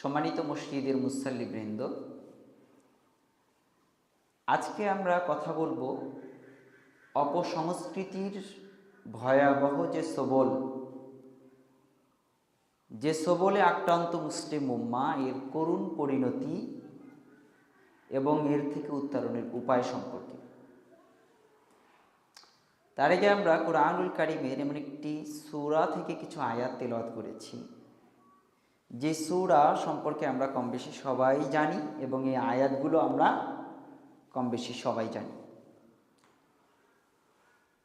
সম্মানিত মসজিদের মুসাল্লিবৃন্দ, আজকে আমরা কথা বলবো অপসংস্কৃতির ভয়াবহ যে সবলে আক্রান্ত মুসলিম উম্মাহ এর করুণ পরিণতি এবং এর থেকে উত্তরণের উপায় সম্পর্কে। তার আগে আমরা কোরআনুল কারীমের এমন একটি সূরা থেকে কিছু আয়াত তেলাওয়াত করেছি, যে সূরা সম্পর্কে আমরা কম বেশি সবাই জানি এবং এই আয়াতগুলো আমরা কম বেশি সবাই জানি।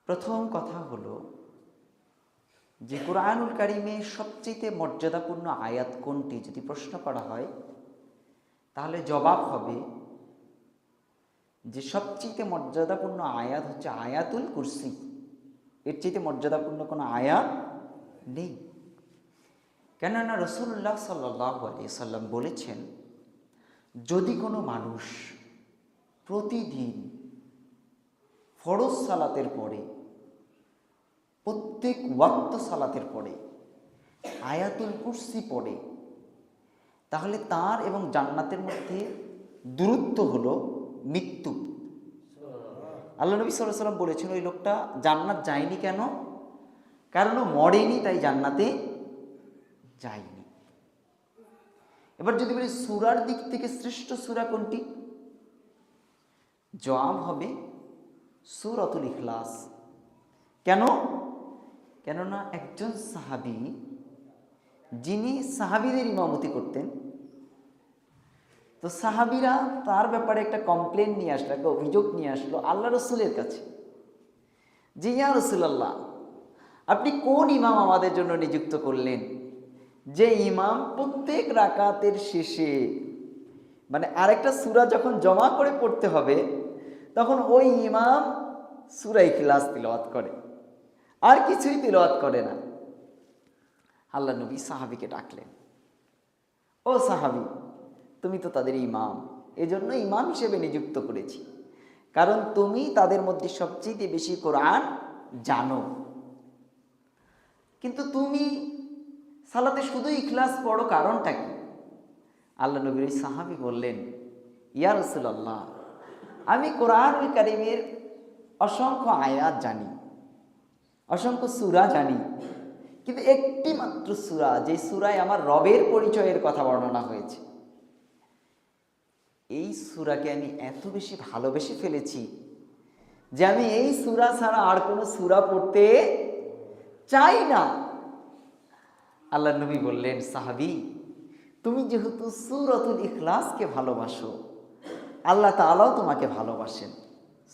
প্রথম কথা হলো যে কোরআনুল কারীমে সবচেয়ে মর্যাদাপূর্ণ আয়াত কোনটি যদি প্রশ্ন করা হয়, তাহলে জবাব হবে যে সবচেয়ে মর্যাদাপূর্ণ আয়াত হচ্ছে আয়াতুল কুরসি। এর চেয়ে মর্যাদাপূর্ণ কোনো আয়াত নেই। কেননা রাসূলুল্লাহ সাল্লাল্লাহু আলাইহি সাল্লাম বলেছেন, যদি কোনো মানুষ প্রতিদিন ফরজ সালাতের পরে, প্রত্যেক ওয়াক্ত সালাতের পরে আয়াতুল কুরসি পড়ে, তাহলে তার এবং জান্নাতের মধ্যে দূরত্ব হলো মৃত্যু। আল্লাহ নবী সাল্লাল্লাহু আলাইহি ওয়াসাল্লাম বলেছেন, ওই লোকটা জান্নাত যায়নি কেন? কারণ ও মরেনি, তাই জান্নাতে যায়নি। এবার যদি বলি সূরার দিক থেকে শ্রেষ্ঠ সূরা কোনটি, জবাব হবে সূরাতুল ইখলাস। কেন? কেননা একজন সাহাবী, যিনি সাহাবীদের ইমামতি করতেন, তো সাহাবীরা তার ব্যাপারে একটা কমপ্লেন নিয়ে আসলো, একটা অভিযোগ নিয়ে আসলো আল্লাহ রসুলের কাছে, যে ইয়া রাসূলুল্লাহ, আপনি কোন ইমাম আমাদের জন্য নিযুক্ত করলেন, যে ইমাম প্রত্যেক রাকাতের শেষে মানে আরেকটা সূরা যখন জমা করে পড়তে হবে, তখন ওই ইমাম সূরা ইখলাস তিলাওয়াত করে, আর কিছুই তিলাওয়াত করে না। আল্লাহ নবী সাহাবীকে ডাকলেন, ও সাহাবী, তুমি তো তাদের ইমাম, এজন্য ইমাম হিসেবে নিযুক্ত করেছি, কারণ তুমি তাদের মধ্যে সবচেয়ে বেশি কোরআন জানো। কিন্তু তুমি সালাতে শুধু ইখলাস পড়ো, কারণটা কি? আল্লাহ নবীর সাহাবী বললেন, ইয়া রাসূলুল্লাহ, আমি কোরআনুল কারীমের অসংখ্য আয়াত জানি, অসংখ্য সূরা জানি, কিন্তু একটি মাত্র সূরা, যে সূরায় আমার রবের পরিচয়ের কথা বর্ণনা হয়েছে, এই সূরাকে আমি এত বেশি ভালোবেসে ফেলেছি যে আমি এই সূরা ছাড়া আর কোনো সূরা পড়তে চাই না। আল্লাহ নবী বললেন, সাহাবী, তুমি যেহেতু সূরাতুল ইখলাসকে ভালোবাসো, আল্লাহ তাআলাও তোমাকে ভালোবাসেন।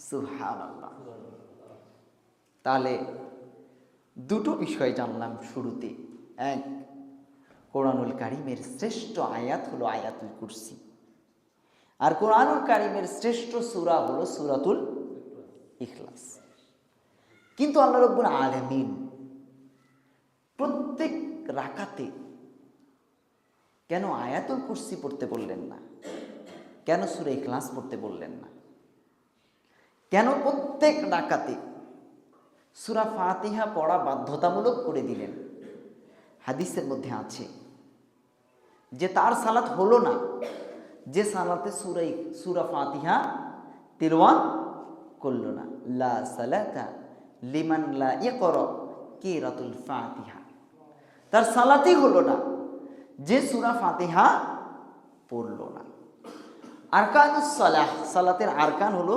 সুবহানাল্লাহ। তাহলে দুটো বিষয় জানলাম শুরুতে। এক, কোরআনুল কারীমের শ্রেষ্ঠ আয়াত হলো আয়াতুল কুরসি, আর কোরআনুল কারীমের শ্রেষ্ঠ সূরা হলো সূরাতুল ইখলাস। কিন্তু আল্লাহ রাব্বুল আলামিন প্রত্যেক রাকাতে কেন আয়াতুল কুরসি পড়তে বললেন না? কেন সূরা ইখলাস পড়তে বললেন না? কেন প্রত্যেক রাকাতে সূরা ফাতিহা পড়া বাধ্যতামূলক করে দিলেন? হাদিসের মধ্যে আছে যে তার সালাত হলো না যে সালাতে সূরা ফাতিহা তিলাওয়াত করলো না। লা সালাতা লিমান লা ইয়াকরা কিরাতুল ফাতিহা। তার সালাতই হলো না যে সূরা ফাতিহা পড়লো না। আরকানুস সালাহ, সালাতের আরকান হলো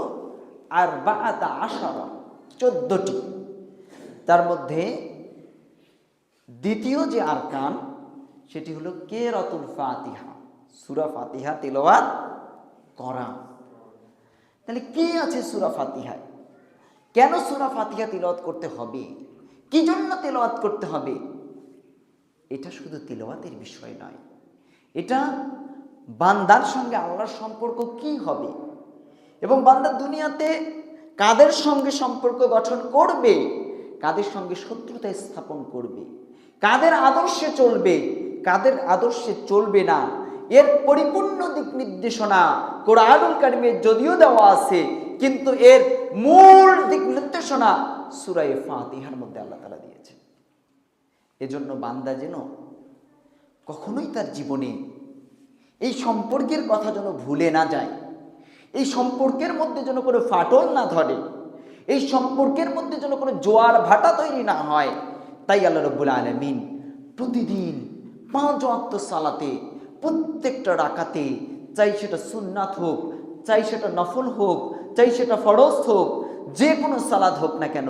14টি। তার মধ্যে দ্বিতীয় যে আরকান, সেটি হলো কিরাতুল ফাতিহা, সূরা ফাতিহা তিলাওয়াত করা। তাহলে কি আছে সূরা ফাতিহায়? কেন সূরা ফাতিহা তিলাওয়াত করতে হবে? কি জন্য তিলাওয়াত করতে হবে? এটা শুধু তিলাওয়াতের বিষয় নয়, এটা বান্দার সঙ্গে আল্লাহর সম্পর্ক কি হবে, এবং বান্দা দুনিয়াতে কাদের সঙ্গে সম্পর্ক গঠন করবে, কাদের সঙ্গে শত্রুতা স্থাপন করবে, কাদের আদর্শে চলবে, কাদের আদর্শে চলবে না, এর পরিপূর্ণ দিক নির্দেশনা কোরআনুল কারীমে যদিও দেওয়া আছে, কিন্তু এর মূল দিক নির্দেশনা সূরা ফাতিহার মধ্যে আল্লাহ তাআলা দিয়েছেন। এজন্য বান্দা যেন কখনোই তার জীবনে এই সম্পর্কের কথা যেন ভুলে না যায়, এই সম্পর্কের মধ্যে যেন কোনো ফাটল না ধরে, এই সম্পর্কের মধ্যে যেন কোনো জোয়ার ভাটা তৈরি না হয়। তাই আল্লাহ রাব্বুল আলামিন প্রতিদিন 5 ওয়াক্ত সালাতে প্রত্যেকটা রাকাতে, চাই সেটা সুন্নাত হোক, চাই সেটা নফল হোক, চাই সেটা ফরজ হোক, যে কোনো সালাত হোক না কেন,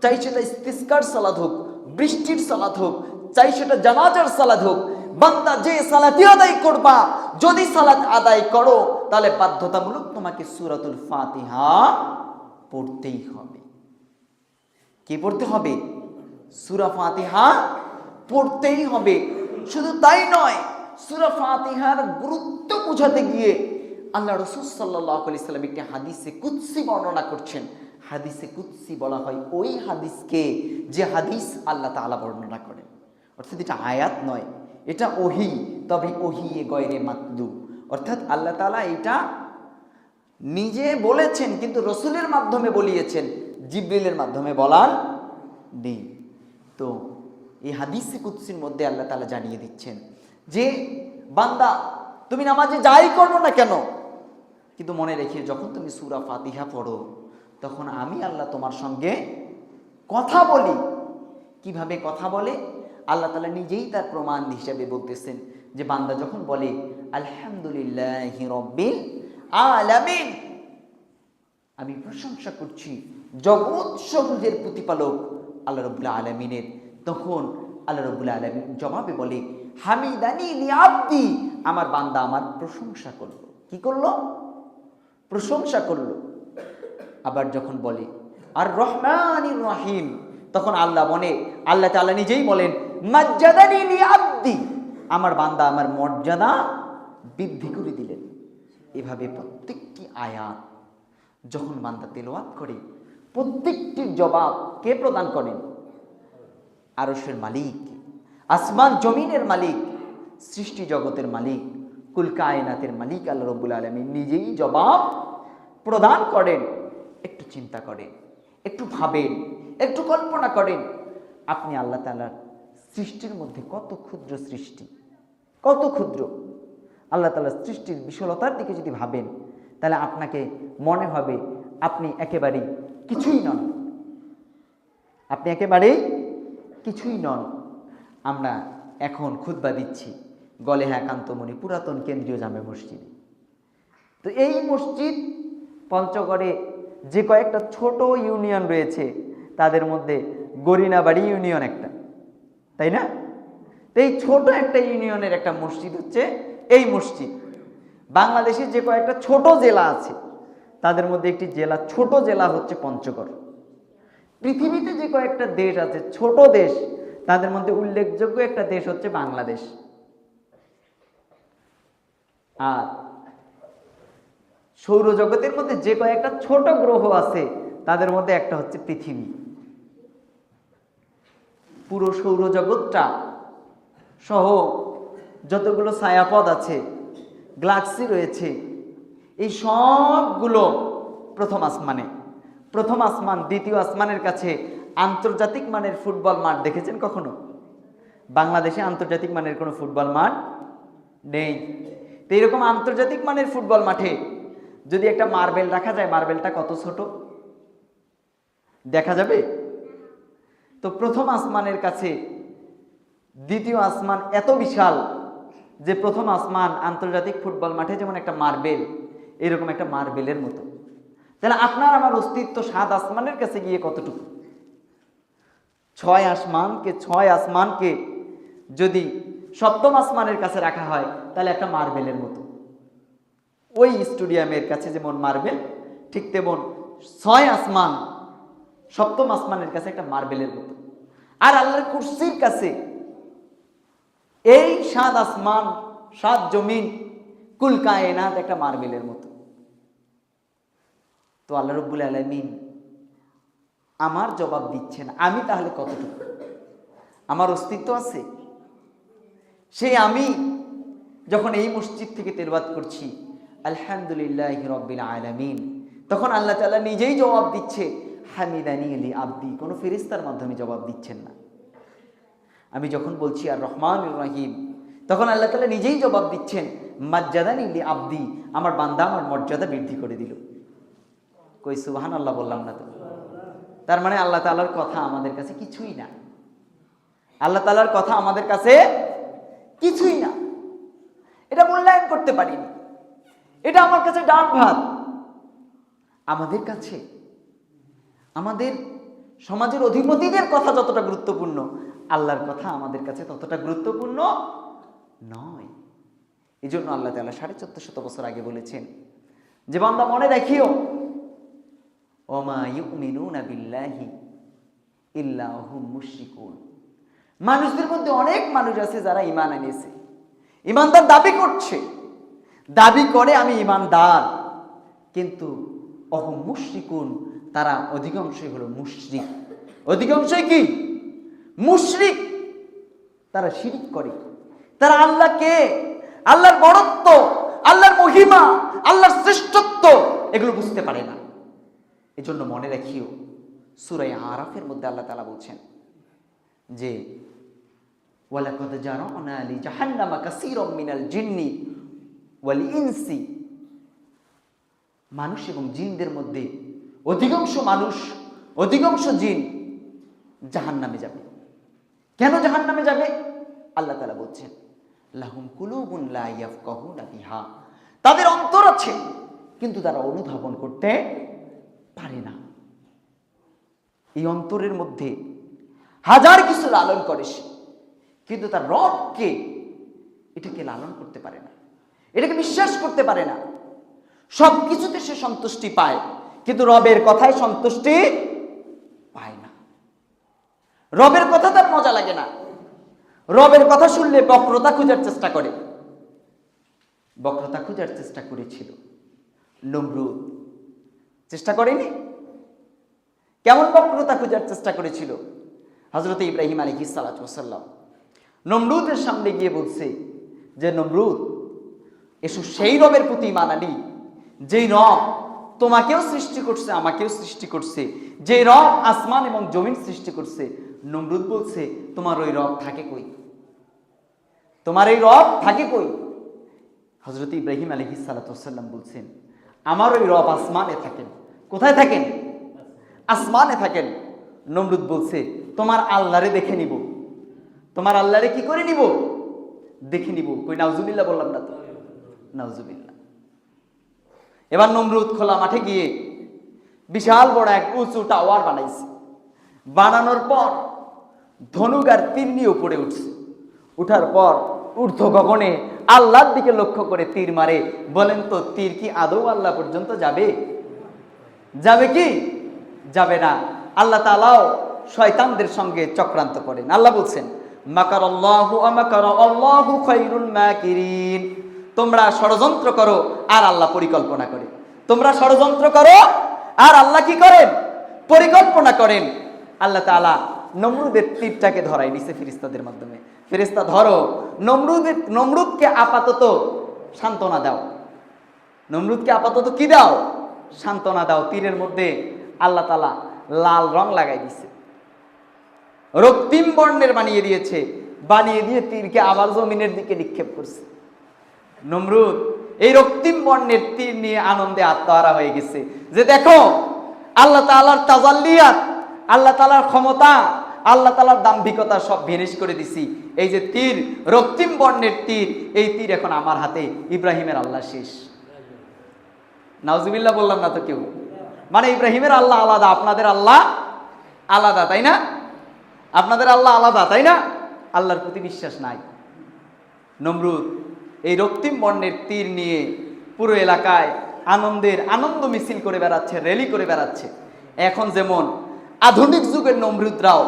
চাই সেটা ইস্তিসকার সালাত হোক, বৃষ্টির সালাত হোক, চাই সেটা জানাজার সালাত হোক, বান্দা যে সালাতই আদায় করবা, যদি সালাত আদায় করো তাহলে বাধ্যতামূলক তোমাকে সূরাতুল ফাতিহা পড়তেই হবে। কি পড়তে হবে? সূরা ফাতিহা পড়তেই হবে। শুধু তাই নয়, সূরা ফাতিহার গুরুত্ব বোঝাতে গিয়ে আল্লাহ রাসূল সাল্লাল্লাহু আলাইহি সাল্লাম একটি হাদিসে কুদসি বর্ণনা করছেন। হাদিসে কুদসি বলা হয় ওই হাদিসকে যে হাদিস আল্লাহ তাআলা বর্ণনা করেন, অর্থাৎ এটা আয়াত নয়, এটা ওহী, তবে ওহী এ গয়রে মাতলু, অর্থাৎ আল্লাহ তাআলা এটা নিজে বলেছেন কিন্তু রসুলের মাধ্যমে বলিয়েছেন, জিবরিলের মাধ্যমে বলার নেই। তো এই হাদিসে কুদসির মধ্যে আল্লাহ তাআলা জানিয়ে দিচ্ছেন যে বান্দা তুমি নামাজে যাই করো না কেন, কিন্তু মনে রেখে যখন তুমি সূরা ফাতিহা পড়ো তখন আমি আল্লাহ তোমার সঙ্গে কথা বলি। কিভাবে কথা বলে? আল্লাহ তাআলা নিজেই তার প্রমাণ হিসেবে বলতেছেন যে বান্দা যখন বলে আলহামদুলিল্লাহি রাব্বিল আলামিন, আমি প্রশংসা করছি জগৎ সমূহের প্রতিপালক আল্লাহ রাব্বুল আলামিনের, তখন আল্লাহ রাব্বুল আলামিন জবাবে বলে হামিদানি লি আবদি, আমার বান্দা আমার প্রশংসা করলো। কি করলো? প্রশংসা করলো। আবার যখন বলে আর রহমানির রহিম, তখন আল্লাহ তাআলা নিজেই বলেন মাজ্জাদানি লি আবদি, আমার বান্দা আমার মর্যাদা বৃদ্ধি করে দিলেন। এভাবে প্রত্যেকটি আয়াত যখন বান্দা তেলাওয়াত করে প্রত্যেকটির জবাব কে প্রদান করেন? আরশের মালিক, আসমান জমিনের মালিক, সৃষ্টি জগতের মালিক, কুল কায়নাতের মালিক আল্লাহ রাব্বুল আলামিন নিজেই জবাব প্রদান করেন। একটু চিন্তা করেন, একটু ভাবেন, একটু কল্পনা করেন, আপনি আল্লাহ তাআলার সৃষ্টির মধ্যে কত ক্ষুদ্র সৃষ্টি, কত ক্ষুদ্র। আল্লাহ তাআলার সৃষ্টির বিশালতার দিকে যদি ভাবেন তাহলে আপনাকে মনে হবে আপনি একেবারেই কিছুই নন, আপনি একেবারেই কিছুই নন। আমরা এখন খুতবা দিচ্ছি গলেহা কান্তমণি পুরাতন কেন্দ্রীয় জামে মসজিদে। তো এই মসজিদ পঞ্চগড়ে যে কয়েকটা ছোট ইউনিয়ন রয়েছে তাদের মধ্যে গরিনাবাড়ি ইউনিয়ন একটা, তাই না? তো এই ছোট একটা ইউনিয়নের একটা মসজিদ হচ্ছে এই মসজিদ। বাংলাদেশের যে কয়েকটা ছোট জেলা আছে তাদের মধ্যে একটি জেলা, ছোট জেলা হচ্ছে পঞ্চগড়। পৃথিবীতে যে কয়েকটা দেশ আছে ছোট দেশ, তাদের মধ্যে উল্লেখযোগ্য একটা দেশ হচ্ছে বাংলাদেশ। আর সৌরজগতের মধ্যে যে কয়েকটা ছোট গ্রহ আছে তাদের মধ্যে একটা হচ্ছে পৃথিবী। পুরো সৌরজগৎটা সহ যতগুলো ছায়াপথ আছে, গ্যালাক্সি রয়েছে, এই সবগুলো প্রথম আসমানে। প্রথম আসমান দ্বিতীয় আসমানের কাছে আন্তর্জাতিক মানের ফুটবল মাঠ দেখেছেন কখনো? বাংলাদেশে আন্তর্জাতিক মানের কোনো ফুটবল মাঠ নেই। তো এরকম আন্তর্জাতিক মানের ফুটবল মাঠে যদি একটা মার্বেল রাখা যায়, মার্বেলটা কত ছোট দেখা যাবে? তো প্রথম আসমানের কাছে দ্বিতীয় আসমান এত বিশাল যে প্রথম আসমান আন্তর্জাতিক ফুটবল মাঠে যেমন একটা মার্বেল, এরকম একটা মার্বেলের মতো। তাহলে আপনার আমার অস্তিত্ব 7 আসমানের কাছে গিয়ে কতটুকু? 6 আসমানকে যদি সপ্তম আসমানের কাছে রাখা হয় তাহলে একটা মার্বেলের মতো। ওই স্টেডিয়ামের কাছে যেমন মার্বেল, ঠিক তেমন 6 আসমান সপ্তম আসমানের কাছে একটা মার্বেলের মতো। আর আল্লাহর কুরসির কাছে এই 7 আসমান 7 জমিন কুল কায়নাত একটা মার্বেলের মতো। তো আল্লাহ রাব্বুল আলামিন আমার জবাব দিচ্ছেন, আমি তাহলে কতটুকু? আমার অস্তিত্ব আছে? সেই আমি যখন এই মসজিদ থেকে তেলাওয়াত করছি আলহামদুলিল্লাহি রাব্বিল আলামিন, তখন আল্লাহ তাআলা নিজেই জবাব দিচ্ছে হামিদানি লি আবদি, কোনো ফেরেশতার মাধ্যমে জবাব দিচ্ছেন না। আমি যখন বলছি আর রহমানির রহিম, তখন আল্লাহ তাআলা নিজেই জবাব দিচ্ছেন, মাজ্জাদানি লি আবদি, আমার বান্দা আমার মর্যাদা বৃদ্ধি করে দিল। কই সুবহানাল্লাহ বললাম না তো? তার মানে আল্লাহ তাআলার কথা আমাদের কাছে কিছুই না। আল্লাহ তাআলার কথা আমাদের কাছে কিছুই না, এটা মূল্যায়ন করতে পারিনি। এটা আমার কাছে ডান ভাত। আমাদের কাছে আমাদের সমাজের অধিপতিদের কথা যতটা গুরুত্বপূর্ণ, আল্লাহর কথা আমাদের কাছে ততটা গুরুত্বপূর্ণ নয়। এই জন্য আল্লাহ তাআলা 1450 বছর আগে বলেছেন যে বান্দা মনে রাখিও, ওমা ইউমিনুনা বিল্লাহি ইল্লা হুম মুশরিকুন। মানুষদের মধ্যে অনেক মানুষ আছে যারা ঈমান এনেছে, ঈমানদার দাবি করছে, দাবি করে আমি ঈমানদার, কিন্তু অহুম মুশরিকুন, তারা অধিকাংশই হলো মুশরিক। অধিকাংশই কি? মুশরিক। তারা শিরিক করে। তারা আল্লাহকে, আল্লাহর বড়ত্ব, আল্লাহর মহিমা, আল্লাহর শ্রেষ্ঠত্ব এগুলো বুঝতে পারে না। এজন্য মনে রাখিও, সূরা আরাফের মধ্যে আল্লাহ তাআলা বলছেন যে ওয়ালাকাদ জারা'না লি জাহান্নামা কাসীরাম মিনাল জিন্নি ওয়াল ইনসি। মানুষ এবং জিনদের মধ্যে অধিকাংশ মানুষ, অধিকাংশ জিন জাহান্নামে যাবে। কেন জাহান্নামে যাবে? আল্লাহ তাআলা বলছেন লাহুম কুলুবুন লা ইয়াফকাহুনা বিহা, তাদের অন্তর আছে কিন্তু তারা অনুধাবন করতে পারে না। এই অন্তরের মধ্যে হাজার কিছু লালন করে সে, কিন্তু তার রবকে এটাকে লালন করতে পারে না, এটাকে বিশ্বাস করতে পারে না। সব কিছুতে সে সন্তুষ্টি পায়, কিন্তু রবের কথায় সন্তুষ্টি পায় না। রবের কথা তার মজা লাগে না। রবের কথা শুনলে বক্রতা খোঁজার চেষ্টা করে। বক্রতা খোঁজার চেষ্টা করেছিল নমরুদ, চেষ্টা করেনি? কেমন বক্রতা খোঁজার চেষ্টা করেছিল? হযরত ইব্রাহিম আলাইহিস সালাতু ওয়াস সালাম নমরুদের সামনে গিয়ে বলছে যে নমরুদ, এসো সেই রবের প্রতি ঈমান আনি, যেই রব তোমাকেও সৃষ্টি করছে, আমাকেও সৃষ্টি করছে, যে রব আসমান এবং জমিন সৃষ্টি করছে। নমরুদ বলছে তোমার ওই রব থাকে কই? তোমার এই রব থাকে কই? হযরত ইব্রাহিম আলাইহিস সালাতু ওয়াস সালাম বলছেন আমার ওই রব আসমানে থাকেন। কোথায় থাকেন? আসমানে থাকেন। নমরুদ বলছে তোমার আল্লাহরে দেখে নিব। তোমার আল্লাহরে কি করে নিব? দেখে নিব। কই নাউজুবিল্লাহ বললাম না তো? নাউজুবিল্লাহ। এবার নমরুদ খোলা মাঠে গিয়ে বিশাল বড় এক উঁচু টাওয়ার বানাইছে। বানানোর পর ধনুক আর তীর নিয়ে উপরে উঠছে। উঠার পর ঊর্ধ্ব গগনে আল্লাহর দিকে লক্ষ্য করে তীর মারে। বলেন তো তীর কি আদৌ আল্লাহ পর্যন্ত যাবে? যাবে কি? যাবে না। আল্লাহ তাআলাও শয়তানদের সঙ্গে চক্রান্ত করেন। আল্লাহ বলছেন মাকারাল্লাহু ওয়া মাকারা আল্লাহু খায়রুল মাকিরিন। তোমরা ষড়যন্ত্র করো আর আল্লাহ পরিকল্পনা করে। তোমরা ষড়যন্ত্র করো আর আল্লাহ কি করেন? পরিকল্পনা করেন। আল্লাহ তাআলা নমরুদের তীরটাকে ধরাই দিয়েছে ফেরেশতাদের মাধ্যমে। ফেরেশতা ধরো, নমরুদকে আপাতত সান্ত্বনা দাও। নমরুদকে আপাতত কি দাও? সান্ত্বনা দাও। তীরের মধ্যে আল্লাহ তাআলা লাল রং লাগাই দিয়েছে, রক্তিম বর্ণের বানিয়ে দিয়েছে। বানিয়ে দিয়ে তীরকে আবার জমিনের দিকে নিক্ষেপ করছে। নমরুদ এই রক্তিম বর্ণের তীর নিয়ে আনন্দে আত্মহারা হয়ে গেছে যে দেখো আল্লাহ তাআলার তাজাল্লিয়াত, আল্লাহ তাআলার ক্ষমতা, আল্লাহ তাআলার দাম্ভিকতা সব ভেনিশ করে দিছি। এই যে তীর, রক্তিম বর্ণের তীর, এই তীর এখন আমার হাতে। ইব্রাহিমের আল্লাহ শেষ। নাউজুবিল্লাহ বললাম না তো কেউ? মানে ইব্রাহিমের আল্লাহ আলাদা, আপনাদের আল্লাহ আলাদা, তাই না? আপনাদের আল্লাহ আলাদা, তাই না? আল্লাহর প্রতি বিশ্বাস নাই। নমরুদ এই রক্তিম বর্ণের তীর নিয়ে পুরো এলাকায় আনন্দ মিছিল করে বেড়াচ্ছে, র্যালি করে বেড়াচ্ছে। এখন যেমন আধুনিক যুগের নমরুদরাও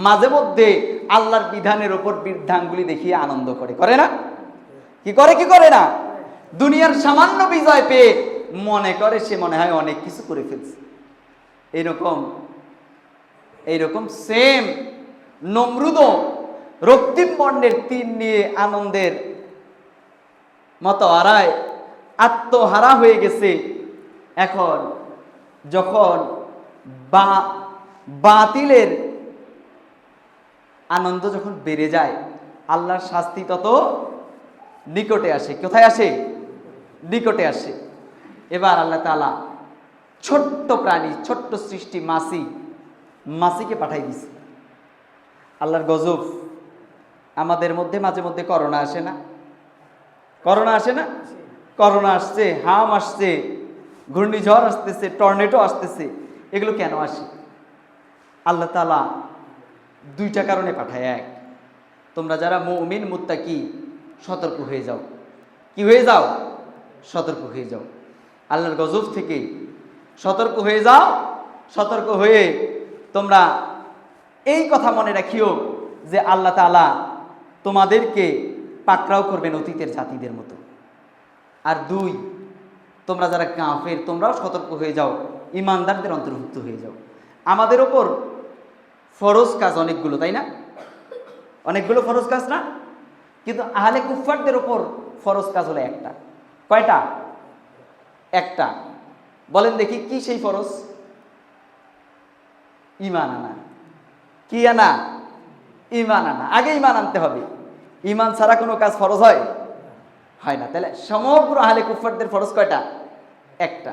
মাঝে মধ্যে আল্লাহর বিধানের ওপর বৃদ্ধাঙ্গুলি দেখিয়ে আনন্দ করে, করে না? কি করে? কি করে না? দুনিয়ার সামান্য বিজয় পেয়ে মনে করে সে মনে হয় অনেক কিছু করে ফেলছে। এইরকম সেম নমরুদও রক্তিম বর্ণের তীর নিয়ে আনন্দের মতো হারায় আত্মহারা হয়ে গেছে। এখন যখন বাতিলের আনন্দ যখন বেড়ে যায়, আল্লাহর শাস্তি তত নিকটে আসে। কোথায় আসে? নিকটে আসে। এবার আল্লাহ তাআলা ছোট্ট প্রাণী, ছোট্ট সৃষ্টি মাছিকে পাঠাই দিছে। আল্লাহর গজব। আমাদের মধ্যে মাঝে মধ্যে করোনা আসে না? করোনা আসে না? করোনা আসছে, হাম আসছে, ঘূর্ণিঝড় আসতেছে, টর্নেডো আসতেছে। এগুলো কেন আসে? আল্লাহ তাআলা দুইটা কারণে পাঠায়। এক, তোমরা যারা মুমিন মুত্তাকি সতর্ক হয়ে যাও। কি হয়ে যাও? সতর্ক হয়ে যাও। আল্লাহর গজব থেকে সতর্ক হয়ে যাও। সতর্ক হয়ে তোমরা এই কথা মনে রাখিও যে আল্লাহ তাআলা তোমাদেরকে পাকড়াও করবেন অতীতের জাতিদের মতো। আর দুই, তোমরা যারা কাফের তোমরাও সতর্ক হয়ে যাও, ইমানদারদের অন্তর্ভুক্ত হয়ে যাও। আমাদের ওপর ফরজ কাজ অনেকগুলো, তাই না? অনেকগুলো ফরজ কাজ না? কিন্তু আহলে কুফফারদের ওপর ফরজ কাজ হলো একটা। কয়টা? একটা। বলেন দেখি কি সেই ফরজ? ঈমান আনা। কি আনা? ঈমান আনা। আগে ঈমান আনতে হবে। ঈমান ছাড়া কোনো কাজ ফরজ হয়? হয় না। তাহলে সমগ্র আহলে কুফফারদের ফরজ কয়টা? একটা।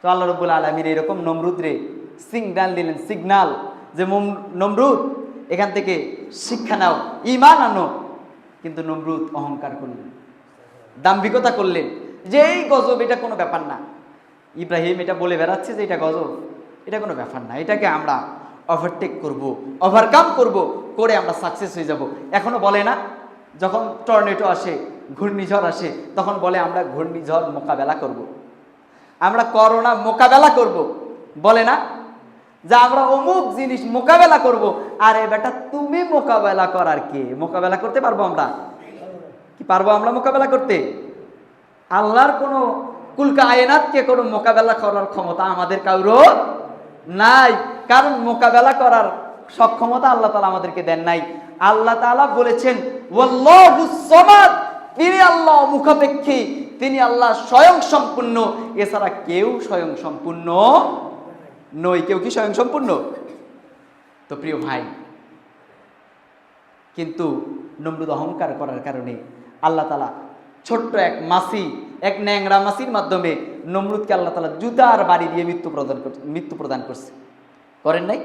তো আল্লাহ রাব্বুল আলামিন এরকম নমরুদরে সিগন্যাল দিলেন, সিগন্যাল যে নমরুদ এখান থেকে শিক্ষা নাও, ঈমান আনো। কিন্তু নমরুদ অহংকার করলেন, দাম্ভিকতা করলেন যে এই গজব, এটা কোনো ব্যাপার না। ইব্রাহিম এটা বলে বেড়াচ্ছে যে এটা গজব, এটা কোনো ব্যাপার না, এটাকে আমরা ওভারটেক করব, ওভারকাম করব, করে আমরা সাকসেস হয়ে যাব। এখনো বলে না, যখন টর্নেডো আসে, ঘূর্ণিঝড় আসে, তখন বলে আমরা ঘূর্ণিঝড় মোকাবেলা করব, আমরা করোনা মোকাবেলা করব। বলে না যে আমরা অমুক জিনিস মোকাবেলা করব। আরে বেটা, তুমি মোকাবেলা করার কে? মোকাবেলা করতে পারবো আমরা? কি পারবো আমরা মোকাবেলা করতে? আল্লাহর কোনো কুলকা আয়নাতকে কোনো মোকাবেলা করার ক্ষমতা আমাদের কারো নাই। কারণ মোকাবেলা করার সক্ষমতা আল্লাহ তাআলা আমাদেরকে দেন নাই। আল্লাহ তাআলা বলেছেন ওয়াল্লাহুস সামাদ, তিনি আল্লাহ মুখাপেক্ষী, তিনি আল্লাহ স্বয়ং সম্পূর্ণ, এছাড়া কেউ স্বয়ং সম্পূর্ণ নয়। কেউ কি স্বয়ং সম্পূর্ণ? তো প্রিয় ভাই, কিন্তু নমরুদ অহংকার করার কারণে আল্লাহ তাআলা ছোট্ট এক মাছি, এক ন্যাংরা মাছির মাধ্যমে নমরুদকে আল্লাহ তাআলা জুতার বাড়ি দিয়ে মৃত্যু প্রদান করছে। করেন নাই?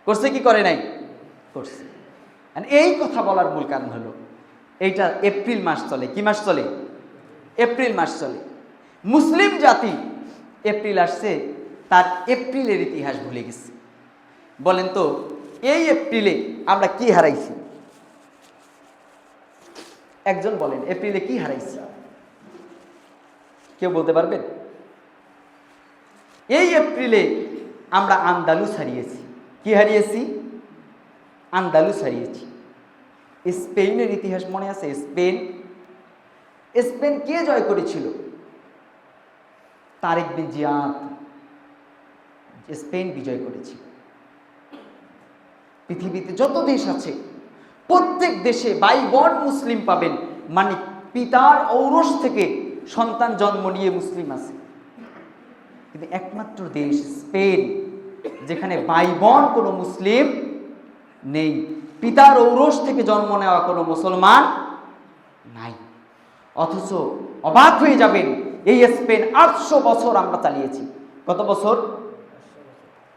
করছে কি করে নাই? করছে। এই কথা বলার মূল কারণ হলো এইটা এপ্রিল মাস চলে। কি মাস চলে? এপ্রিল মাস চলে। মুসলিম জাতি এপ্রিল আসছে, তার এপ্রিলের ইতিহাস ভুলে গেছে। বলেন তো, এই এপ্রিলে আমরা কি হারাইছি? একজন বলেন, এপ্রিলে কি হারাইছি? কেউ বলতে পারবেন? এই এপ্রিলে আমরা আন্দালুস হারিয়েছি। কি হারিয়েছি? আন্দালুস হারিয়েছি। স্পেনের ইতিহাস মনে আছে? স্পেন কে জয় করেছিল? তারেক বিন জিয়াদ স্পেন বিজয় করেছিল। পৃথিবীতে যত দেশ আছে প্রত্যেক দেশে 22 মুসলিম পাবেন, মানে পিতার ঔরস থেকে সন্তান জন্ম নিয়ে মুসলিম আছে। কিন্তু একমাত্র দেশ স্পেন যেখানে 22 কোনো মুসলিম নেই, পিতার ঔরস থেকে জন্ম নেওয়া কোনো মুসলমান নাই। অথচ অবাক হয়ে যাবেন, এই স্পেন 800 বছর আমরা চালিয়েছি। কত বছর?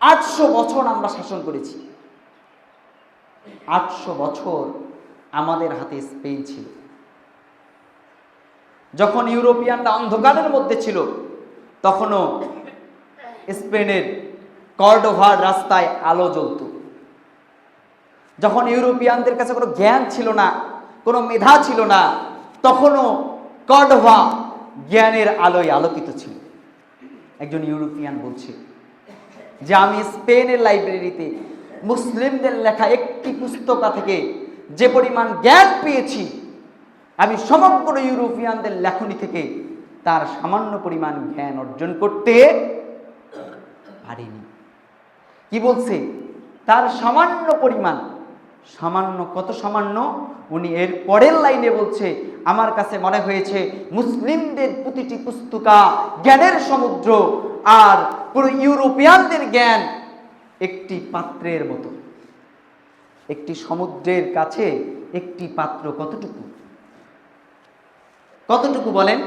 800 বছর আমরা শাসন করেছি। 800 বছর আমাদের হাতে স্পেন ছিল। যখন ইউরোপিয়ানরা অন্ধকারের মধ্যে ছিল, তখনও স্পেনের কর্ডোভার রাস্তায় আলো জ্বলত। যখন ইউরোপিয়ানদের কাছে কোনো জ্ঞান ছিল না, কোনো মেধা ছিল না, তখনও কর্ডোভা জ্ঞানের আলোয় আলোকিত ছিল। একজন ইউরোপিয়ান বলছে যে আমি স্পেনের লাইব্রেরিতে মুসলিমদের লেখা একটি পুস্তকা থেকে যে পরিমাণ জ্ঞান পেয়েছি, আমি সমগ্র ইউরোপিয়ানদের লেখনী থেকে তার সামান্য পরিমাণ জ্ঞান অর্জন করতে পারিনি। কি বলছে? তার সামান্য পরিমাণ। সামান্য কত সামান্য? উনি এর পরের লাইনে বলছে, আমার কাছে মনে হয়েছে মুসলিমদের প্রতিটি পুস্তকা জ্ঞানের সমুদ্র, আর পুরো ইউরোপিয়ানদের জ্ঞান একটি পাত্রের মতো। একটি সমুদ্রের কাছে একটি পাত্র কতটুকু? কতটুকু বলেন?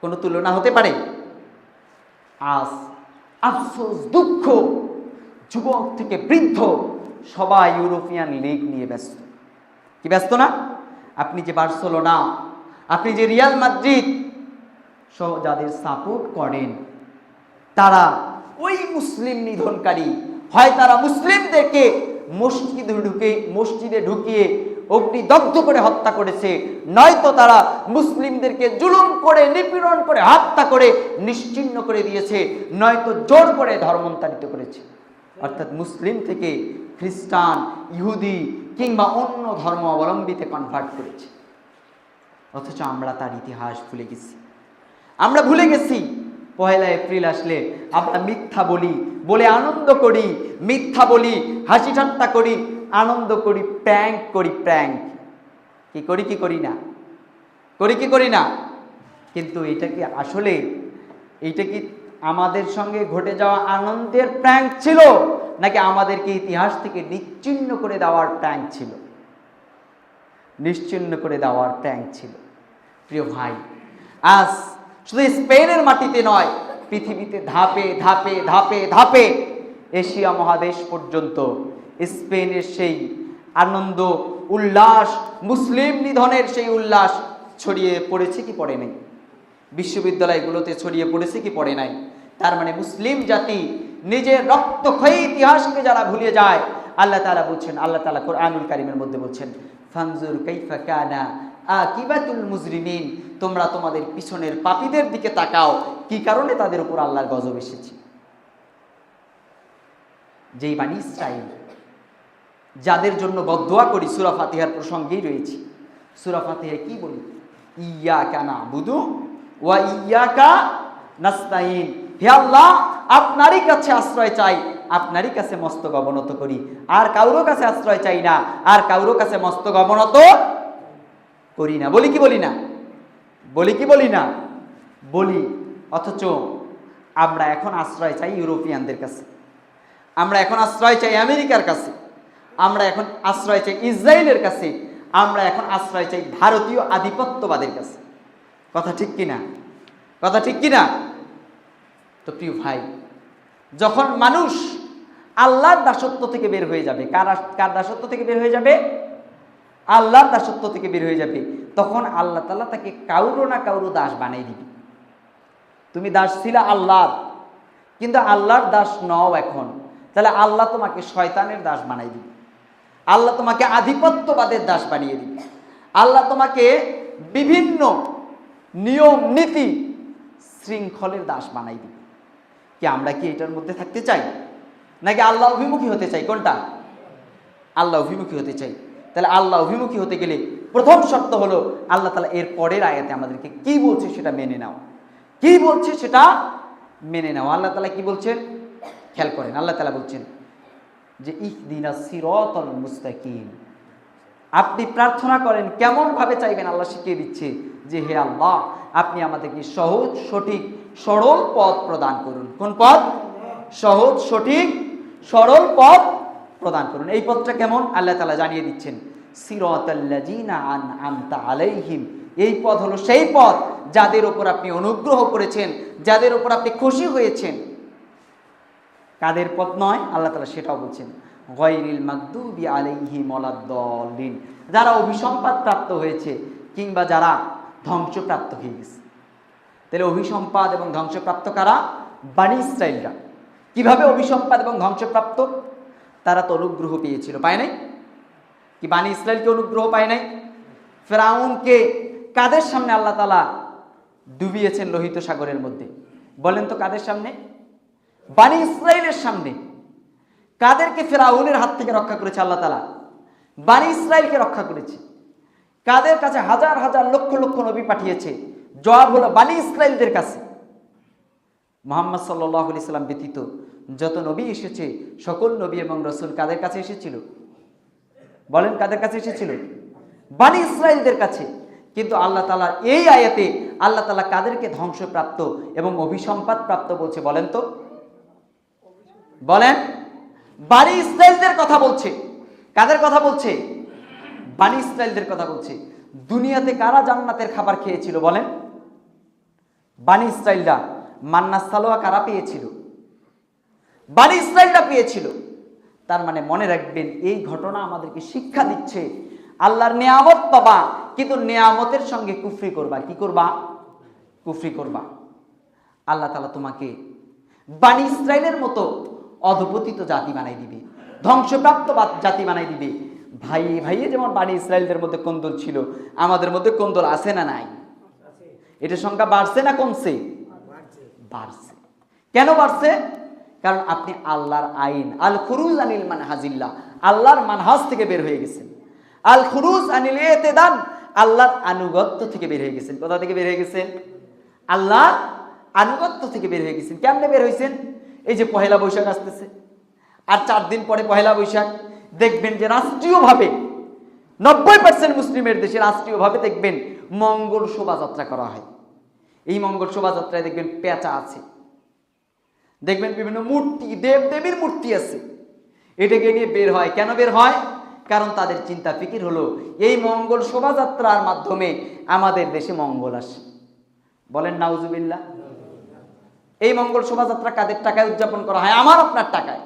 কোনো তুলনা হতে পারে? আজ আফসোস, দুঃখ, যুবক থেকে বৃদ্ধ সবাই ইউরোপিয়ান লিগ নিয়ে ব্যস্ত। কি ব্যস্ত না? আপনি যে বার্সেলোনা, আপনি যে রিয়াল মাদ্রিদ সহ যাদের সাপোর্ট করেন, তারা ওই মুসলিম নিধনকারী, হয় তারা মুসলিমদেরকে মসজিদে ঢুকিয়ে অগ্নিদগ্ধ করে হত্যা করেছে, নয়তো তারা মুসলিমদেরকে জুলুম করে, নিপীড়ন করে, হত্যা করে নিশ্চিহ্ন করে দিয়েছে, নয়তো জোর করে ধর্মান্তরিত করেছে। অর্থাৎ মুসলিম থেকে খ্রিস্টান, ইহুদি কিংবা অন্য ধর্মাবলম্বীতে কনভার্ট করেছে। অথচ আমরা তার ইতিহাস ভুলে গেছি। আমরা ভুলে গেছি 1 এপ্রিল আসলে আমরা মিথ্যা বলি, বলে আনন্দ করি, মিথ্যা বলি, হাসি ঠাট্টা করি, আনন্দ করি, প্র্যাঙ্ক করি। প্র্যাঙ্ক কি করি, কি করি না? করি কি করি না? কিন্তু এটা কি আসলে, এইটা কি আমাদের সঙ্গে ঘটে যাওয়া আনন্দের প্র্যাঙ্ক ছিল, নাকি আমাদেরকে ইতিহাস থেকে নিশ্চিহ্ন করে দেওয়ার প্র্যাঙ্ক ছিল? নিশ্চিহ্ন করে দেওয়ার প্র্যাঙ্ক ছিল। প্রিয় ভাই, আজ শুধু স্পেনের মাটিতে নয়, পৃথিবীতে ধাপে ধাপে ধাপে ধাপে এশিয়া মহাদেশ পর্যন্ত স্পেনের সেই আনন্দ, উল্লাস, মুসলিম নিধনের সেই উল্লাস ছড়িয়ে পড়েছে কি পড়ে নাই? বিশ্ববিদ্যালয়গুলোতে ছড়িয়ে পড়েছে কি পড়ে নাই? তার মানে মুসলিম জাতি নিজের রক্তক্ষয়ী ইতিহাসকে যারা ভুলে যায়, আল্লাহ তাআলা বলছেন, আল্লাহ তাআলা কোরআনুল কারীমের মধ্যে বলছেন, ফানজুর কাইফা কানা আকিবাতুল মুজরিমিন, তোমরা তোমাদের পিছনের পাপীদের দিকে তাকাও, কি কারণে তাদের উপর আল্লাহর গজব এসেছে। যেই বানি ইসরাইল, যাদের জন্য বদদোয়া করি, সূরা ফাতিহার প্রসঙ্গেই রয়েছে। সূরা ফাতিহায় কি বলি? ইয়াকা না'বুদু ওয়া ইয়াকা নাস্তাইন, হে আল্লাহ, আপনারই কাছে আশ্রয় চাই, আপনারই কাছে মস্তক অবনত করি, আর কারোর কাছে আশ্রয় চাই না, আর কারোর কাছে মস্তক অবনত করি না। বলি কি বলি না? বলি কি বলি না? বলি। অথচ আমরা এখন আশ্রয় চাই ইউরোপিয়ানদের কাছে, আমরা এখন আশ্রয় চাই আমেরিকার কাছে, আমরা এখন আশ্রয় চাই ইসরায়েলের কাছে, আমরা এখন আশ্রয় চাই ভারতীয় আধিপত্যবাদের কাছে। কথা ঠিক কিনা? কথা ঠিক কিনা? তো প্রিয় ভাই, যখন মানুষ আল্লাহর দাসত্ব থেকে বের হয়ে যাবে, কার দাসত্ব থেকে বের হয়ে যাবে? আল্লাহর দাসত্ব থেকে বের হয়ে যাবে, তখন আল্লাহ তাআলা তাকে কাউরো না কাউরো দাস বানিয়ে দিবে। তুমি দাস ছিলা আল্লাহর, কিন্তু আল্লাহর দাস নও এখন, তাহলে আল্লাহ তোমাকে শয়তানের দাস বানিয়ে দিবে, আল্লাহ তোমাকে আধিপত্যবাদের দাস বানিয়ে দিবে, আল্লাহ তোমাকে বিভিন্ন নিয়ম নীতি শৃঙ্খলের দাস বানাই দিবে। কি আমরা কি এটার মধ্যে থাকতে চাই, নাকি আল্লাহ অভিমুখী হতে চাই? কোনটা? আল্লাহ অভিমুখী হতে চাই। তাহলে আল্লাহ অভিমুখী হতে গেলে প্রথম শর্ত হলো, আল্লাহ তাআলা এর পরের আয়াতে আমাদেরকে কি বলছে সেটা মেনে নাও। কি বলছে সেটা মেনে নাও। আল্লাহ তাআলা কি বলছেন খেয়াল করেন। আল্লাহ তাআলা বলছেন যে ইহদিনাস সিরাতাল মুস্তাকিম। আপনি প্রার্থনা করেন, কেমন ভাবে চাইবেন আল্লাহ শিখিয়ে দিচ্ছে যে হে আল্লাহ, আপনি আমাদেরকে সহজ, সঠিক, সরল পথ প্রদান করুন। কোন পথ? সহজ, সঠিক, সরল পথ প্রদান করুন। এই পথটা কেমন আল্লাহ তাআলা জানিয়ে দিচ্ছেন, সিরাতাল্লাযিনা আন'আমতা আলাইহিম। এই পথ হলো সেই পথ যাদের উপর আপনি অনুগ্রহ করেছেন, যাদের উপর আপনি খুশি হয়েছেন। কাদের পথ নয়? আল্লাহ তাআলা সেটাও বলছেন, গায়রিল মাগদুবি আলাইহিম ওয়ালাদ-দাল্লিন, যারা অভিসম্পাদ প্রাপ্ত হয়েছে কিংবা যারা ধ্বংসপ্রাপ্ত হয়ে গেছে। তাহলে অভিসম্পাদ এবং ধ্বংসপ্রাপ্ত কারা? বানি ইসরাইলরা। কিভাবে অভিসম্পাদ এবং ধ্বংসপ্রাপ্ত? তারা তো অনুগ্রহ পেয়েছিল, পায় নাই? কি বানি ইসরাইলকে অনুগ্রহ পায় নাই? ফেরাউনকে কাদের সামনে আল্লাহ তাআলা ডুবিয়েছেন লোহিত সাগরের মধ্যে? বলেন তো কাদের সামনে? বানি ইসরাইলের সামনে। কাদেরকে ফেরাউনের হাত থেকে রক্ষা করেছে আল্লাহ তাআলা? বানি ইসরাইলকে রক্ষা করেছে। কাদের কাছে হাজার হাজার লক্ষ লক্ষ নবী পাঠিয়েছে? জবাব হলো বানি ইসরাইলদের কাছে। মুহাম্মদ সাল্লাল্লাহু আলাইহি সাল্লাম ব্যতীত যত নবী এসেছে, সকল নবী এবং রাসূল কাদের কাছে এসেছিল? বলেন কাদের কাছে এসেছিল? বানি ইসরাইলদের কাছে। কিন্তু আল্লাহ তাআলা এই আয়াতে আল্লাহ তাআলা কাদেরকে ধ্বংসপ্রাপ্ত এবং অভিসম্পাদ প্রাপ্ত বলছে বলেন তো? বলেন। বানি ইসরাইলদের কথা বলছে। কাদের কথা বলছে? বানি ইসরাইলদের কথা বলছে। দুনিয়াতে কারা জান্নাতের খাবার খেয়েছিল বলেন? বানি ইসরাইলরা। মান্না সালোয়া কারা পেয়েছিল? বানি ইসরাইলরা পেয়েছিল। তার মানে মনে রাখবেন, এই ঘটনা আমাদেরকে শিক্ষা দিচ্ছে আল্লাহর নেয়ামত পাবা, কিন্তু নেয়ামতের সঙ্গে কুফরি করবা। কি করবা? কুফরি করবা। আল্লাহ তাআলা তোমাকে বানি ইসরাইলের মতো অধপতিত জাতি বানাই দিবে, ধ্বংসপ্রাপ্ত জাতি বানাই দিবে। ভাইয়ে ভাইয়ে যেমন বানি ইসরাইলদের মধ্যে কোন্দল ছিল, আমাদের মধ্যে কোন্দল আছে না নাই? এটা সংখ্যা বাড়ছে না কমছে? বাড়ছে। কেন বাড়ছে? কারণ আপনি আল্লাহর আইন, আল খুরুজ আনিল মানহাজিল্লাহ, আল্লাহর মানহাজ থেকে বের হয়ে গেছেন। আল খুরুজ আনিল ইতিদান, আল্লাহর আনুগত্য থেকে বের হয়ে গেছেন। কোথা থেকে বের হয়ে গেছেন? আল্লাহর আনুগত্য থেকে বের হয়ে গেছেন। কেমনে বের হয়েছেন? এই যে পহেলা বৈশাখ আসতেছে, আর 4 দিন পরে পহেলা বৈশাখ। দেখবেন যে রাষ্ট্রীয়ভাবে 90% মুসলিমের দেশে রাষ্ট্রীয়ভাবে দেখবেন মঙ্গল শোভাযাত্রা করা হয়। এই মঙ্গল শোভাযাত্রায় দেখবেন পেঁচা আছে, দেখবেন বিভিন্ন মূর্তি, দেব দেবীর মূর্তি আছে, এটাকে নিয়ে বের হয়। কেন বের হয়? কারণ তাদের চিন্তা ফিকির হলো এই মঙ্গল শোভাযাত্রার মাধ্যমে আমাদের দেশে মঙ্গল আসে। বলেন নাউজুবিল্লাহ। এই মঙ্গল শোভাযাত্রা কাদের টাকায় উদযাপন করা হয়? আমার আপনার টাকায়।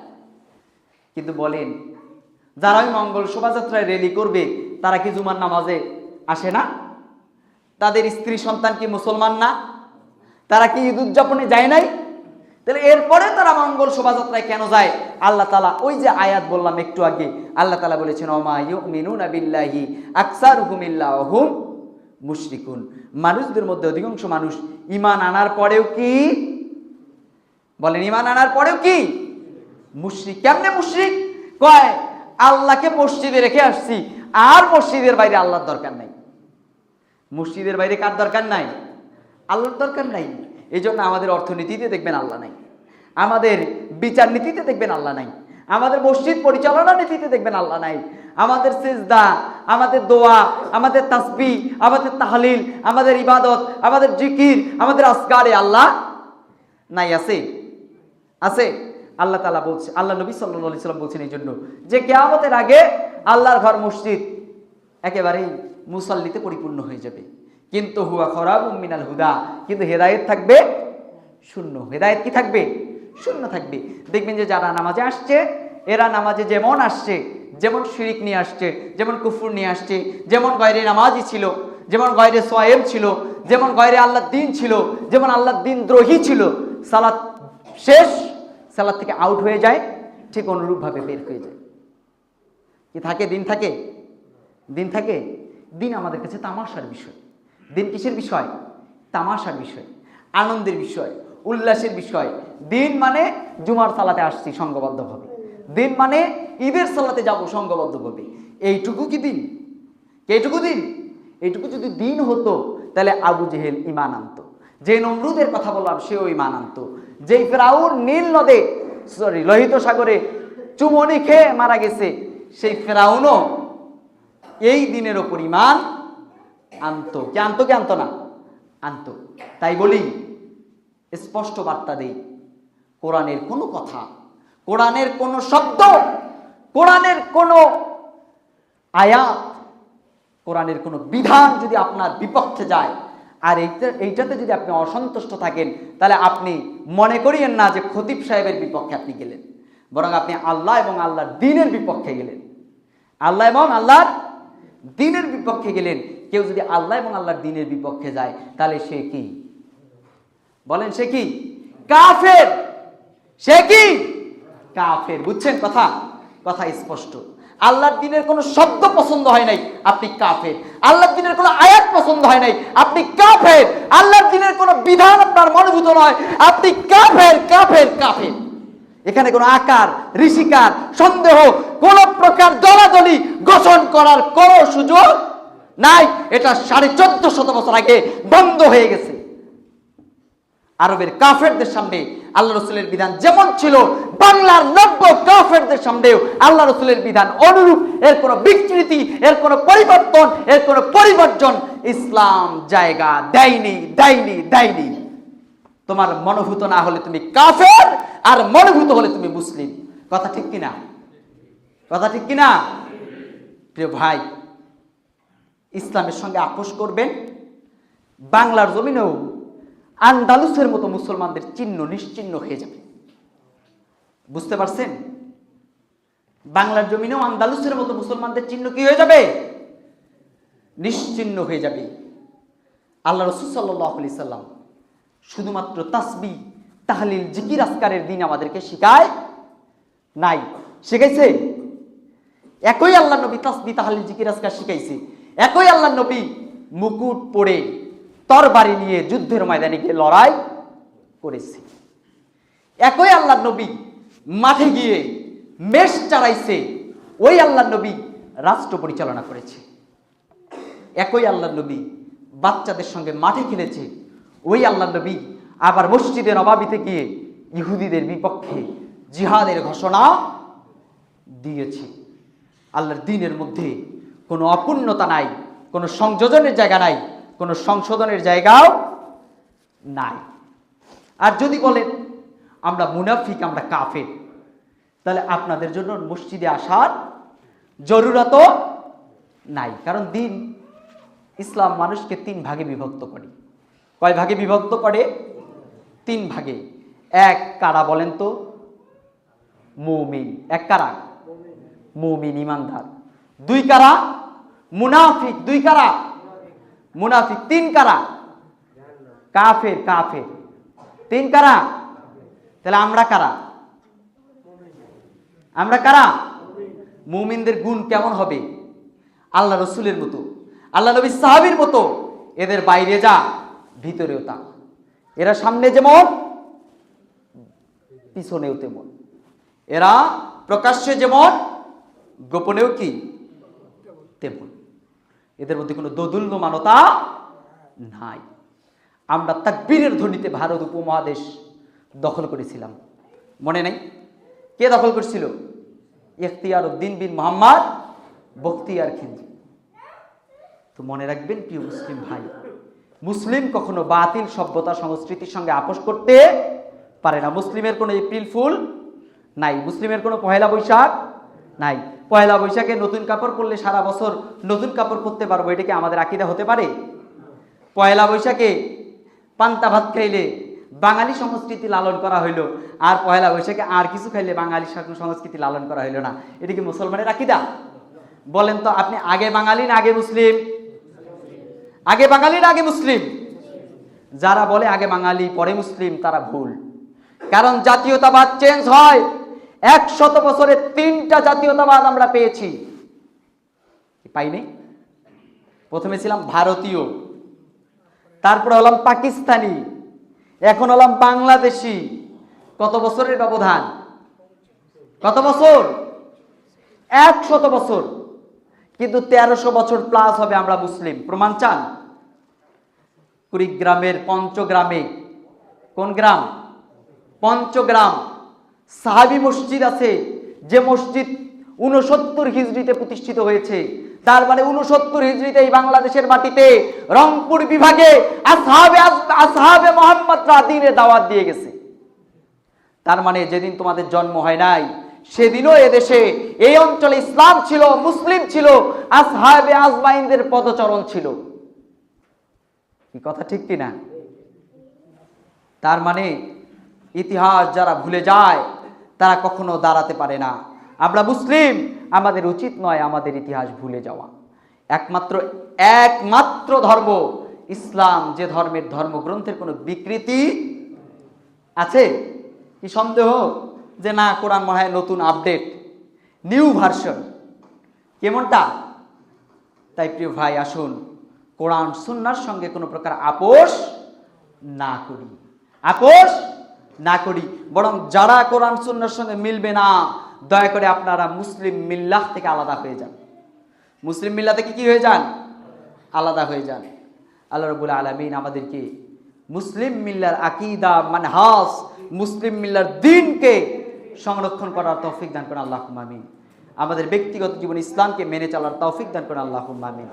কিন্তু বলেন, যারা ওই মঙ্গল শোভাযাত্রায় র্যালি করবে তারা কি জুমার নামাজে আসে না? তাদের স্ত্রী সন্তান কি মুসলমান না? তারা কি ঈদ উদযাপনে যায় নাই? তাহলে এরপরে তারা মঙ্গল শোভাযাত্রায় কেন যায়? আল্লাহ তাআলা ওই যে আয়াত বললাম একটু আগে, আল্লাহ তাআলা বলেছেন ওমা ইউমিনুনা বিল্লাহি আকসারুহুম ইল্লা হুম মুশরিকুন। মানুষদের মধ্যে অধিকাংশ মানুষ ঈমান আনার পরেও কি বলেন? ঈমান আনার পরেও কি মুশরিক। কেমনে মুশরিক? কয় আল্লাহকে মসজিদে রেখে আসছি, আর মসজিদের বাইরে আল্লাহর দরকার নাই। মসজিদের বাইরে কার দরকার নাই? আল্লাহর দরকার নাই। এই জন্য আমাদের অর্থনীতিতে দেখবেন আল্লাহ নাই, আমাদের বিচার নীতিতে দেখবেন আল্লাহ নাই, আমাদের মসজিদ পরিচালনা নীতিতে দেখবেন আল্লাহ নাই, আমাদের সিজদা, আমাদের দোয়া, আমাদের তাসবিহ, আমাদের তাহলিল, আমাদের ইবাদত, আমাদের জিকির, আমাদের আসকারে আল্লাহ নাই। আছে? আছে। আল্লাহ তাআলা বলছে, আল্লাহ নবী সাল্লাল্লাহু আলাইহি সাল্লাম বলছেন এই জন্য যে কিয়ামতের আগে আল্লাহর ঘর মসজিদ একেবারেই মুসাল্লিতে পরিপূর্ণ হয়ে যাবে, কিন্তু হুয়া খরাবুম মিনাল হুদা, কিন্তু হেদায়েত থাকবে শূন্য। হেদায়েত কি থাকবে? শূন্য থাকবে। দেখবেন যে যারা নামাজে আসছে, এরা নামাজে যেমন আসছে, যেমন শিরিক নিয়ে আসছে, যেমন কুফর নিয়ে আসছে, যেমন গয়রে নামাজি ছিল, যেমন গয়রে সোয়েব ছিল, যেমন গয়রে আল্লাহর দ্বীন ছিল, যেমন আল্লাহর দ্বীন দ্রোহী ছিল, সালাত শেষ, সালাত থেকে আউট হয়ে যায়, ঠিক অনুরূপভাবে বের হয়ে যায়। কি থাকে? দিন থাকে? দিন থাকে? দিন আমাদের কাছে তামাশার বিষয়। দিন কিসের বিষয়? তামাশার বিষয়, আনন্দের বিষয়, উল্লাসের বিষয়। দিন মানে জুমার সালাতে আসছি সংঘবদ্ধভাবে, দিন মানে ঈদের সালাতে যাব সংঘবদ্ধভাবে। এইটুকু কি দিন? এইটুকু দিন? এইটুকু যদি দিন হতো তাহলে আবু জেহেল ঈমান আনতো, যে নমরুদের কথা বললাম সেও ঈমান আনতো, যেই ফেরাউন নীল নদে লোহিত সাগরে চুমনি খেয়ে মারা গেছে, সেই ফেরাউনও এই দিনের ওপর ঈমান আনতো। কি আনতো? কি আনতো না? আনতো। তাই বলি, স্পষ্ট বার্তা দেই, কোরআনের কোনো কথা, কোরআনের কোনো শব্দ, কোরআনের কোনো আয়াত, কোরআনের কোনো বিধান যদি আপনার বিপক্ষে যায়, আর এইটাতে যদি আপনি অসন্তুষ্ট থাকেন, তাহলে আপনি মনে করিয়েন না যে খতিব সাহেবের বিপক্ষে আপনি গেলেন, বরং আপনি আল্লাহ এবং আল্লাহর দ্বীনের বিপক্ষে গেলেন। আল্লাহ এবং আল্লাহর দ্বীনের বিপক্ষে গেলেন। কেউ যদি আল্লাহ এবং আল্লাহর দ্বীনের বিপক্ষে যায়, তাহলে সে কি? বলেন, সে কি? কাফের। সে কি? কাফের। বুঝছেন কথা? কথা স্পষ্ট। আল্লাহর দ্বীনের কোনো শব্দ পছন্দ হয় নাই, আপনি কাফের। আল্লাহর দ্বীনের কোনো আয়াত পছন্দ হয় নাই, আপনি কাফের। আল্লাহর দ্বীনের কোনো বিধান আপনার মনোভূত নয়, আপনি কাফের, কাফের, কাফের। এখানে কোনো আকার, ঋষিকার, সন্দেহ, কোন প্রকার দলাদলি গঠন করার কোনো সুযোগ নাই। এটা 1450 বছর আগে বন্ধ হয়ে গেছে। আরবের কাফেরদের সামনে আল্লাহ রসুলের বিধান যেমন ছিল, বাংলার নব্য কাফেরদের সামনেও আল্লাহ রসুলের বিধান অনুরূপ। এর কোনো বিকৃতি, এর কোনো পরিবর্তন, এর কোনো পরিবর্তন ইসলাম জায়গা দেয়নি, দেয়নি, দেয়নি। তোমার মনোভূত না হলে তুমি কাফের, আর মনোভূত হলে তুমি মুসলিম। কথা ঠিক কিনা? কথা ঠিক কিনা? প্রিয় ভাই, ইসলামের সঙ্গে আপোষ করবেন, বাংলার জমিনেও আন্দালুসের মতো মুসলমানদের চিহ্ন নিশ্চিহ্ন হয়ে যাবে। বুঝতে পারছেন? বাংলার জমিনেও আন্দালুসের মতো মুসলমানদের চিহ্ন কি হয়ে যাবে? নিশ্চিহ্ন হয়ে যাবে। আল্লাহ রাসূল সাল্লাল্লাহু আলাইহি সাল্লাম শুধুমাত্র তাসবিহ, তাহলিল, জিকির, আজকারের দিন আমাদেরকে শিখায় নাই, শিখাইছে? একই আল্লাহ নবী তাসবিহ, তাহলিল, জিকির, আজকার শিখাইছে। একই আল্লাহ নবী মুকুট পরে তরবারি নিয়ে যুদ্ধের ময়দানে গিয়ে লড়াই করেছে। একই আল্লাহ নবী মাঠে গিয়ে মেষ চালাইছে। ওই আল্লাহ নবী রাষ্ট্র পরিচালনা করেছে। একই আল্লাহ নবী বাচ্চাদের সঙ্গে মাঠে খেলেছে। ওই আল্লাহ নবী আবার মসজিদে নববীতে গিয়ে ইহুদিদের বিপক্ষে জিহাদের ঘোষণা দিয়েছে। আল্লাহর দ্বীনের মধ্যে কোনো অপূর্ণতা নাই, কোনো সংযোজনের জায়গা নাই, কোনো সংশোধনের জায়গাও নাই। আর যদি বলেন আমরা মুনাফিক, আমরা কাফের, তাহলে আপনাদের জন্য মসজিদে আসার জরুরত নাই। কারণ দিন ইসলাম মানুষকে 3 ভাগে বিভক্ত করে। কয় ভাগে বিভক্ত করে? 3 ভাগে। এক কারা বলেন তো? মুমিন। এক কারা? মুমিন, ইমানদার। 2 কারা? মুনাফিক। 2 কারা? মুনাফিক। 3 কারা? কাফের। কাফের। 3 কারা? তাহলে আমরা কারা? আমরা কারা? মুমিনদের গুণ কেমন হবে? আল্লাহ রসুলের মতো, আল্লাহ নবী সাহাবীর মতো। এদের বাইরে যা, ভিতরেও তা। এরা সামনে যেমন, পিছনেও তেমন। এরা প্রকাশ্যে যেমন, গোপনেও কি তেমন। এদের মধ্যে কোনো দোদুল্যমানতা নাই। আমরা তাকবীরের ধ্বনিতে ভারত উপমহাদেশ দখল করেছিলাম, মনে নেই? কে দখল করছিল? ইখতিয়ার উদ্দিন বিন মোহাম্মদ বখতিয়ার খিলজি। তো মনে রাখবেন প্রিয় মুসলিম ভাই, মুসলিম কখনো বাতিল সভ্যতা সংস্কৃতির সঙ্গে আপোষ করতে পারে না। মুসলিমের কোনো এপ্রিল ফুল নাই, মুসলিমের কোনো পহেলা বৈশাখ নাই। পহেলা বৈশাখে নতুন কাপড় পরলে সারা বছর নতুন কাপড় পরতে পারবো, এটা কি আমাদের আকীদা হতে পারে? পহেলা বৈশাখে পান্তা ভাত খাইলে বাঙালি সংস্কৃতি লালন করা হইলো, আর পহেলা বৈশাখে আর কিছু খাইলে বাঙালি সংস্কৃতি লালন করা হইলো না, এটা কি মুসলমানের আকীদা? বলেন তো আপনি, আগে বাঙালি না আগে মুসলিম? আগে বাঙালি না আগে মুসলিম? যারা বলে আগে বাঙালি পরে মুসলিম, তারা ভুল। কারণ জাতীয়তাবাদ চেঞ্জ হয়। 100 বছরে 3টা জাতীয়তাবাদ আমরা পেয়েছি, পাইনি? প্রথমে ছিলাম ভারতীয়, তারপরে হলাম পাকিস্তানি, এখন হলাম বাংলাদেশি। কত বছরের ব্যবধান? কত বছর? 100 বছর। কিন্তু 1300 বছর প্লাস হবে আমরা মুসলিম। প্রমাণ চান? কুড়িগ্রামের পঞ্চগ্রামে, কোন গ্রাম? পঞ্চগ্রাম সাহাবী মসজিদ আছে, যে মসজিদ 69 হিজরিতে প্রতিষ্ঠিত হয়েছে। তার মানে 69 হিজরিতে এই বাংলাদেশের মাটিতে রংপুর বিভাগে আসহাবে মুহাম্মদরা দ্বীনের দাওয়াত দিয়ে গেছে। তার মানে যেদিন তোমাদের জন্ম হয় নাই, সেদিনও এদেশে এই অঞ্চলে ইসলাম ছিল, মুসলিম ছিল, আসহাবে আজমাইনদের পদচরণ ছিল। কি কথা ঠিক কিনা? তার মানে ইতিহাস যারা ভুলে যায় তারা কখনো দাঁড়াতে পারে না। আমরা মুসলিম, আমাদের উচিত নয় আমাদের ইতিহাস ভুলে যাওয়া। একমাত্র ধর্ম ইসলাম, যে ধর্মের ধর্মগ্রন্থের কোনো বিকৃতি আছে? কি সন্দেহ যে না, কোরআন মনে হয় নতুন আপডেট, নিউ ভার্সন, কেমনটা? তাই প্রিয় ভাই, আসুন কোরআন সুন্নাহর সঙ্গে কোনো প্রকার আপোষ না করি, আপোষ না করি। বরং যারা কোরআন সুন্নাহর সঙ্গে মিলবে না, দয়া করে আপনারা মুসলিম মিল্লাহ থেকে আলাদা হয়ে যান। মুসলিম মিল্লাহ থেকে কি হয়ে যান? আলাদা হয়ে যান। আল্লাহ রাব্বুল আলামিন আমাদেরকে মুসলিম মিল্লার আকীদা, মানহাজ, মুসলিম মিল্লার দ্বীনকে সংরক্ষণ করার তৌফিক দান করেন, আল্লাহুম্মা আমিন। আমাদের ব্যক্তিগত জীবন ইসলামকে মেনে চলার তৌফিক দান করেন, আল্লাহুম্মা আমিন।